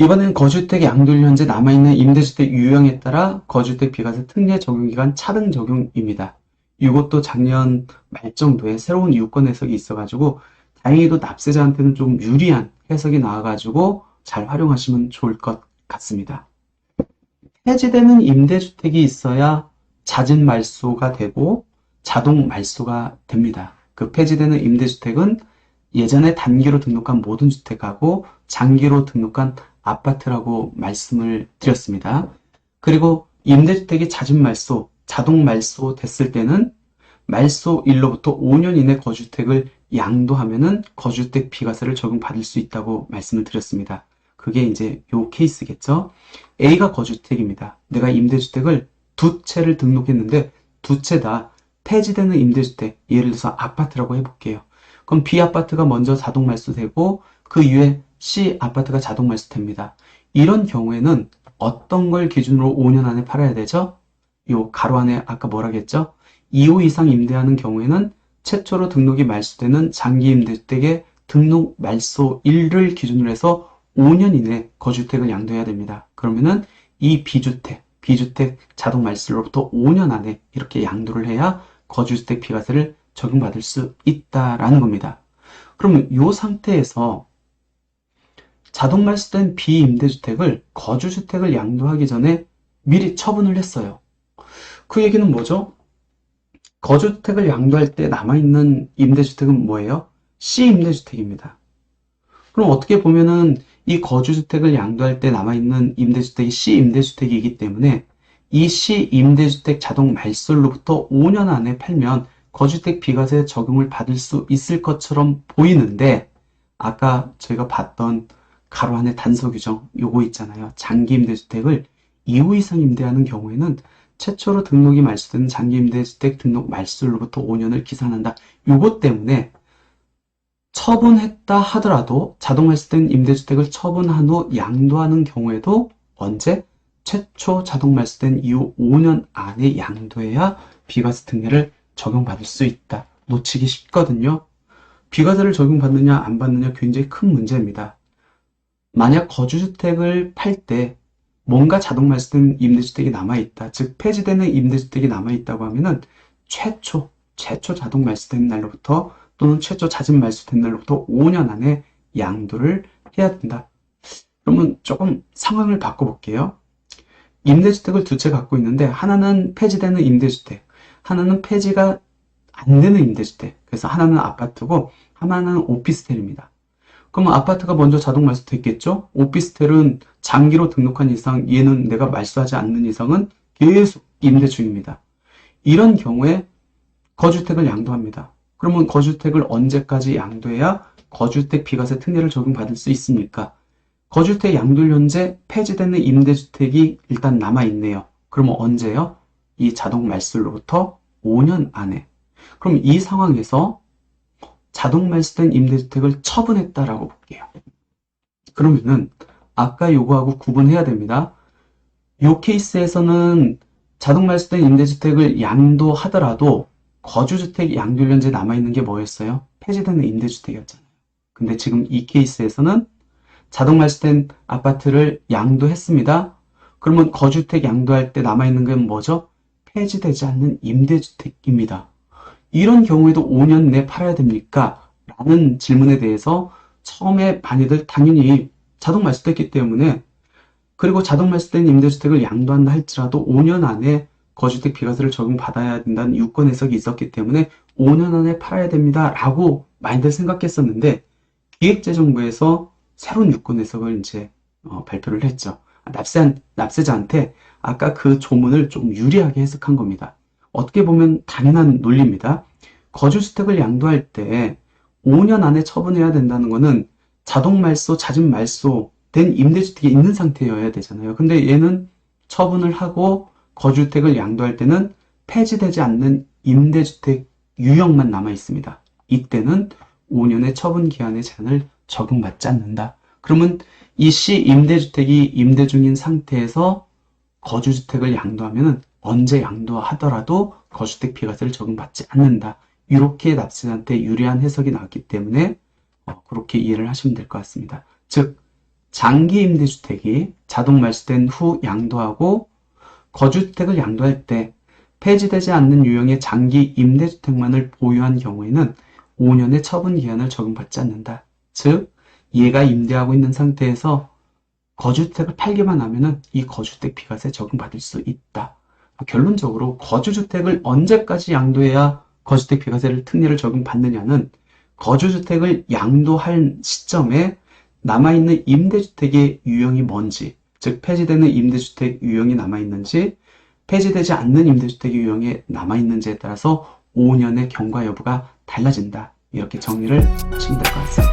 이번엔 거주택 양도일 현재 남아있는 임대주택 유형에 따라 거주택 비과세 특례 적용기간 차등 적용입니다. 이것도 작년 말 정도에 새로운 유권 해석이 있어가지고 다행히도 납세자한테는 좀 유리한 해석이 나와가지고 잘 활용하시면 좋을 것 같습니다. 폐지되는 임대주택이 있어야 잦은 말소가 되고 자동 말소가 됩니다. 그 폐지되는 임대주택은 예전에 단기로 등록한 모든 주택하고 장기로 등록한 아파트라고 말씀을 드렸습니다. 그리고 임대주택이 잦은 말소, 자동 말소 됐을 때는 말소일로부터 5년 이내 거주택을 양도하면은 거주택 비과세를 적용받을 수 있다고 말씀을 드렸습니다. 그게 이제 요 케이스겠죠. A가 거주택입니다. 내가 임대주택을 두 채를 등록했는데 두 채 다 폐지되는 임대주택, 예를 들어서 아파트라고 해볼게요. 그럼 B 아파트가 먼저 자동 말소되고 그 이후에 C 아파트가 자동 말소됩니다. 이런 경우에는 어떤 걸 기준으로 5년 안에 팔아야 되죠? 요 가로 안에 아까 뭐라고 했죠? 2호 이상 임대하는 경우에는 최초로 등록이 말소되는 장기 임대주택의 등록 말소일을 기준으로 해서 5년 이내 거주택을 양도해야 됩니다. 그러면은 이 B주택 자동 말소로부터 5년 안에 이렇게 양도를 해야 거주주택 비과세를 적용받을 수 있다라는 겁니다. 그러면 이 상태에서 자동 말소된 비임대주택을 거주주택을 양도하기 전에 미리 처분을 했어요. 그 얘기는 뭐죠? 거주주택을 양도할 때 남아있는 임대주택은 뭐예요? C임대주택입니다. 그럼 어떻게 보면은 이 거주주택을 양도할 때 남아있는 임대주택이 C임대주택이기 때문에 이 C임대주택 자동 말소로부터 5년 안에 팔면 거주택 비과세 적용을 받을 수 있을 것처럼 보이는데 아까 저희가 봤던 가로 안에 단서 규정 요거 있잖아요. 장기 임대주택을 2호 이상 임대하는 경우에는 최초로 등록이 말소되는 장기 임대주택 등록 말소일로부터 5년을 기산한다. 요것 때문에 처분했다 하더라도 자동 말소된 임대주택을 처분한 후 양도하는 경우에도 언제? 최초 자동 말소된 이후 5년 안에 양도해야 비과세 특례를 적용받을 수 있다. 놓치기 쉽거든요. 비과세를 적용받느냐 안 받느냐 굉장히 큰 문제입니다. 만약 거주주택을 팔 때 뭔가 자동 말소된 임대주택이 남아있다. 즉 폐지되는 임대주택이 남아있다고 하면은 최초 자동 말소된 날로부터 또는 최초 잦은 말소된 날로부터 5년 안에 양도를 해야 된다. 그러면 조금 상황을 바꿔볼게요. 임대주택을 두 채 갖고 있는데 하나는 폐지되는 임대주택, 하나는 폐지가 안 되는 임대주택. 그래서 하나는 아파트고 하나는 오피스텔입니다. 그러면 아파트가 먼저 자동 말소됐겠죠? 오피스텔은 장기로 등록한 이상 얘는 내가 말소하지 않는 이상은 계속 임대 중입니다. 이런 경우에 거주택을 양도합니다. 그러면 거주택을 언제까지 양도해야 거주택 비과세 특례를 적용받을 수 있습니까? 거주택 양도일 현재 폐지되는 임대주택이 일단 남아있네요. 그러면 언제요? 이 자동 말소로부터 5년 안에. 그럼 이 상황에서 자동 말소된 임대주택을 처분했다라고 볼게요. 그러면은 아까 요거하고 구분해야 됩니다. 요 케이스에서는 자동 말소된 임대주택을 양도하더라도 거주주택 양도일 현재 남아있는 게 뭐였어요? 폐지되는 임대주택이었잖아요. 근데 지금 이 케이스에서는 자동 말소된 아파트를 양도했습니다. 그러면 거주택 양도할 때 남아있는 건 뭐죠? 폐지되지 않는 임대주택입니다. 이런 경우에도 5년 내에 팔아야 됩니까? 라는 질문에 대해서 처음에 많이들 당연히 자동 말소됐기 때문에 그리고 자동 말소된 임대주택을 양도한다 할지라도 5년 안에 거주택 비과세를 적용받아야 된다는 유권 해석이 있었기 때문에 5년 안에 팔아야 됩니다. 라고 많이들 생각했었는데 기획재정부에서 새로운 유권 해석을 이제 발표를 했죠. 납세자한테 아까 그 조문을 좀 유리하게 해석한 겁니다. 어떻게 보면 당연한 논리입니다. 거주주택을 양도할 때 5년 안에 처분해야 된다는 거는 자동 말소, 잦은 말소 된 임대주택이 있는 상태여야 되잖아요. 근데 얘는 처분을 하고 거주주택을 양도할 때는 폐지되지 않는 임대주택 유형만 남아 있습니다. 이때는 5년의 처분 기한의 제한을 적용받지 않는다. 그러면 이 시 임대주택이 임대 중인 상태에서 거주주택을 양도하면 언제 양도하더라도 거주택 비과세를 적용받지 않는다. 이렇게 납세자한테 유리한 해석이 나왔기 때문에 그렇게 이해를 하시면 될 것 같습니다. 즉 장기 임대주택이 자동 말소된 후 양도하고 거주주택을 양도할 때 폐지되지 않는 유형의 장기 임대주택만을 보유한 경우에는 5년의 처분기한을 적용받지 않는다. 즉, 얘가 임대하고 있는 상태에서 거주주택을 팔기만 하면은 이 거주주택 비과세 적용받을 수 있다. 결론적으로 거주주택을 언제까지 양도해야 거주주택 비과세를 특례를 적용받느냐는 거주주택을 양도할 시점에 남아있는 임대주택의 유형이 뭔지, 즉 폐지되는 임대주택 유형이 남아있는지, 폐지되지 않는 임대주택의 유형이 남아있는지에 따라서 5년의 경과 여부가 달라진다. 이렇게 정리를 하시면 될 것 같습니다.